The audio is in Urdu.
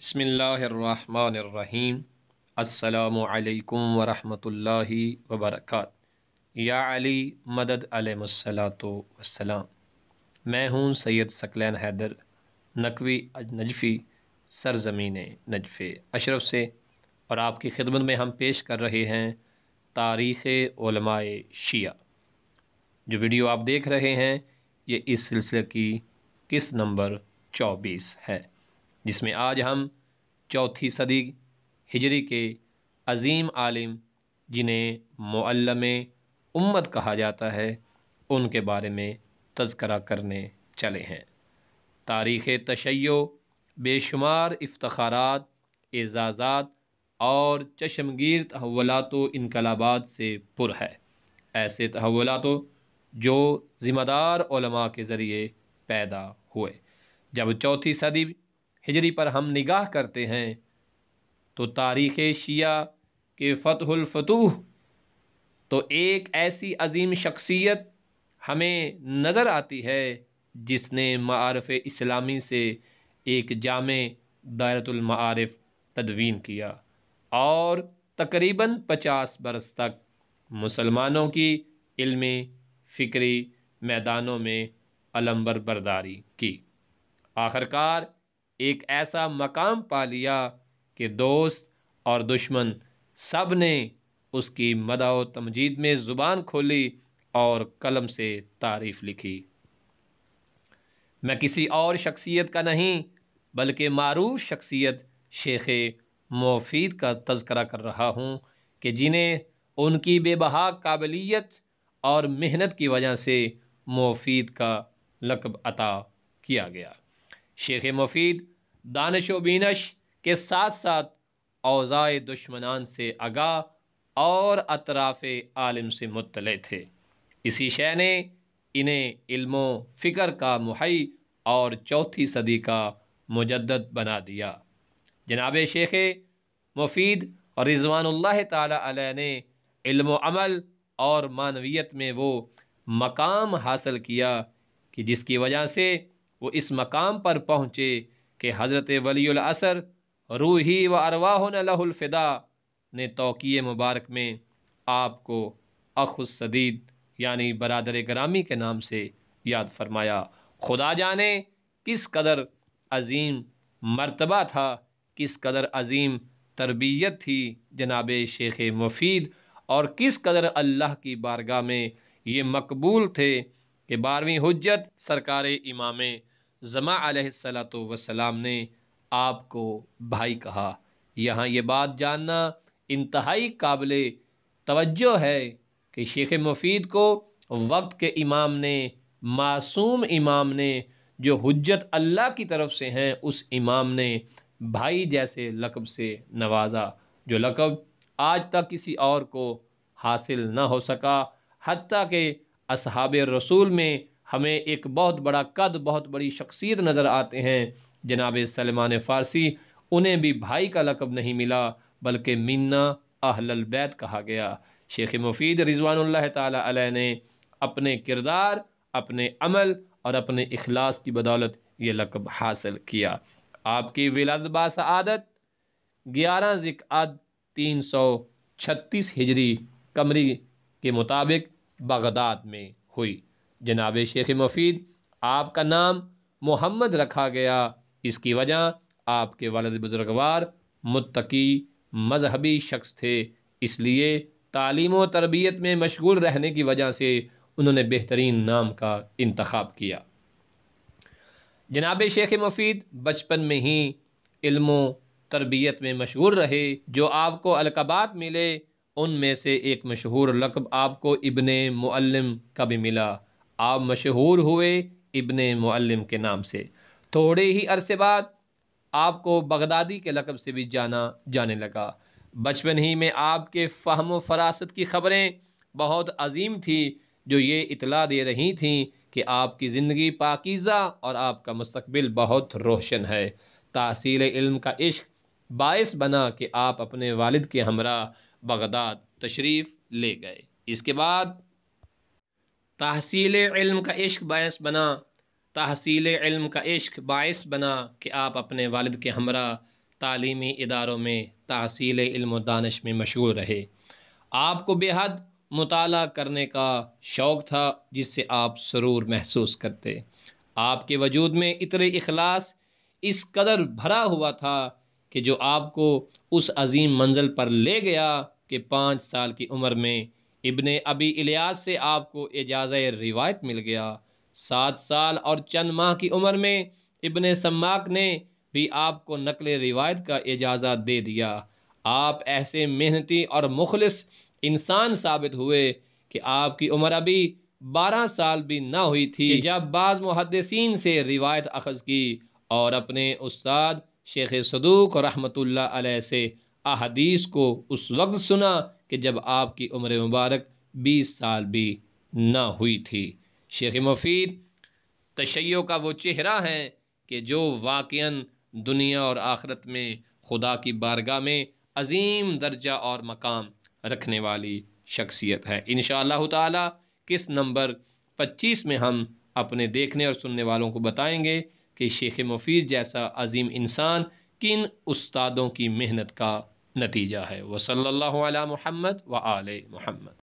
بسم اللہ الرحمن الرحیم۔ السلام علیکم ورحمۃ اللہ وبرکاتہ۔ یا علی مدد علیہ الصلاۃ والسلام۔ میں ہوں سید ثقلین حیدر نقوی نجفی سرزمین نجف اشرف سے، اور آپ کی خدمت میں ہم پیش کر رہے ہیں تاریخ علماء شیعہ۔ جو ویڈیو آپ دیکھ رہے ہیں یہ اس سلسلے کی قسط نمبر 24 ہے، جس میں آج ہم چوتھی صدی ہجری کے عظیم عالم جنہیں معلم امت کہا جاتا ہے ان کے بارے میں تذکرہ کرنے چلے ہیں۔ تاریخ تشیع بے شمار افتخارات، اعزازات اور چشمگیر تحولات و انقلابات سے پر ہے۔ ایسے تحولات جو ذمہ دار علماء کے ذریعے پیدا ہوئے۔ جب چوتھی صدی ہجری پر ہم نگاہ کرتے ہیں تو تاریخ شیعہ کے فتح الفتوح تو ایک ایسی عظیم شخصیت ہمیں نظر آتی ہے جس نے معارف اسلامی سے ایک جامع دائرۃ المعارف تدوین کیا اور تقریباً 50 برس تک مسلمانوں کی علمی فکری میدانوں میں علمبر برداری کی۔ آخرکار ایک ایسا مقام پا لیا کہ دوست اور دشمن سب نے اس کی مدح و تمجید میں زبان کھولی اور قلم سے تعریف لکھی۔ میں کسی اور شخصیت کا نہیں بلکہ معروف شخصیت شیخ مفید کا تذکرہ کر رہا ہوں کہ جنہیں ان کی بے بہا قابلیت اور محنت کی وجہ سے مفید کا لقب عطا کیا گیا۔ شیخ مفید دانش و بینش کے ساتھ ساتھ اوضاع دشمنان سے آگاہ اور اطراف عالم سے مطلع تھے۔ اسی شے نے انہیں علم و فکر کا محی اور چوتھی صدی کا مجدد بنا دیا۔ جناب شیخ مفید رضوان اللہ تعالی علیہ نے علم و عمل اور معنویت میں وہ مقام حاصل کیا کہ جس کی وجہ سے وہ اس مقام پر پہنچے کہ حضرت ولی العصر روحی و ارواحنا لہ الفدا نے توقیع مبارک میں آپ کو اخ الصدید یعنی برادر گرامی کے نام سے یاد فرمایا۔ خدا جانے کس قدر عظیم مرتبہ تھا، کس قدر عظیم تربیت تھی جناب شیخ مفید، اور کس قدر اللہ کی بارگاہ میں یہ مقبول تھے کہ 12ویں حجت سرکار امام زمان علیہ السلام نے آپ کو بھائی کہا۔ یہاں یہ بات جاننا انتہائی قابل توجہ ہے کہ شیخ مفید کو وقت کے امام نے، معصوم امام نے، جو حجت اللہ کی طرف سے ہیں، اس امام نے بھائی جیسے لقب سے نوازا، جو لقب آج تک کسی اور کو حاصل نہ ہو سکا۔ حتیٰ کہ اصحاب رسول میں ہمیں ایک بہت بڑا قد، بہت بڑی شخصیت نظر آتے ہیں، جناب سلمان فارسی، انہیں بھی بھائی کا لقب نہیں ملا بلکہ منا اہل البیت کہا گیا۔ شیخ مفید رضوان اللہ تعالی علیہ نے اپنے کردار، اپنے عمل اور اپنے اخلاص کی بدولت یہ لقب حاصل کیا۔ آپ کی ولادت باسعادت 11 ذی-القعدہ 336 ہجری قمری کے مطابق بغداد میں ہوئی۔ جناب شیخ مفید، آپ کا نام محمد رکھا گیا، اس کی وجہ آپ کے والد بزرگوار متقی مذہبی شخص تھے، اس لیے تعلیم و تربیت میں مشغول رہنے کی وجہ سے انہوں نے بہترین نام کا انتخاب کیا۔ جناب شیخ مفید بچپن میں ہی علم و تربیت میں مشغول رہے۔ جو آپ کو القابات ملے ان میں سے ایک مشہور لقب آپ کو ابن معلم کا بھی ملا۔ آپ مشہور ہوئے ابن معلم کے نام سے۔ تھوڑے ہی عرصے بعد آپ کو بغدادی کے لقب سے بھی جانا جانے لگا۔ بچپن ہی میں آپ کے فہم و فراست کی خبریں بہت عظیم تھیں، جو یہ اطلاع دے رہی تھیں کہ آپ کی زندگی پاکیزہ اور آپ کا مستقبل بہت روشن ہے۔ تحصیل علم کا عشق باعث بنا کہ آپ اپنے والد کے ہمراہ بغداد تشریف لے گئے۔ اس کے بعد تحصیل علم کا عشق باعث بنا کہ آپ اپنے والد کے ہمراہ تعلیمی اداروں میں تحصیل علم و دانش میں مشغول رہے۔ آپ کو بے حد مطالعہ کرنے کا شوق تھا جس سے آپ سرور محسوس کرتے۔ آپ کے وجود میں عطر اخلاص اس قدر بھرا ہوا تھا کہ جو آپ کو اس عظیم منزل پر لے گیا کہ 5 سال کی عمر میں ابن ابی الیاس سے آپ کو اجازہ روایت مل گیا۔ 7 سال اور چند ماہ کی عمر میں ابن سماک نے بھی آپ کو نقل روایت کا اجازہ دے دیا۔ آپ ایسے محنتی اور مخلص انسان ثابت ہوئے کہ آپ کی عمر ابھی 12 سال بھی نہ ہوئی تھی کہ جب بعض محدثین سے روایت اخذ کی اور اپنے استاد شیخ صدوق رحمۃ اللہ علیہ سے احادیث کو اس وقت سنا کہ جب آپ کی عمر مبارک 20 سال بھی نہ ہوئی تھی۔ شیخ مفید تشیع کا وہ چہرہ ہے کہ جو واقعاً دنیا اور آخرت میں خدا کی بارگاہ میں عظیم درجہ اور مقام رکھنے والی شخصیت ہے۔ انشاءاللہ تعالی کس نمبر 25 میں ہم اپنے دیکھنے اور سننے والوں کو بتائیں گے کہ شیخ مفید جیسا عظیم انسان کن استادوں کی محنت کا نتیجہ ہے۔ وصلی اللہ علی محمد وآل محمد۔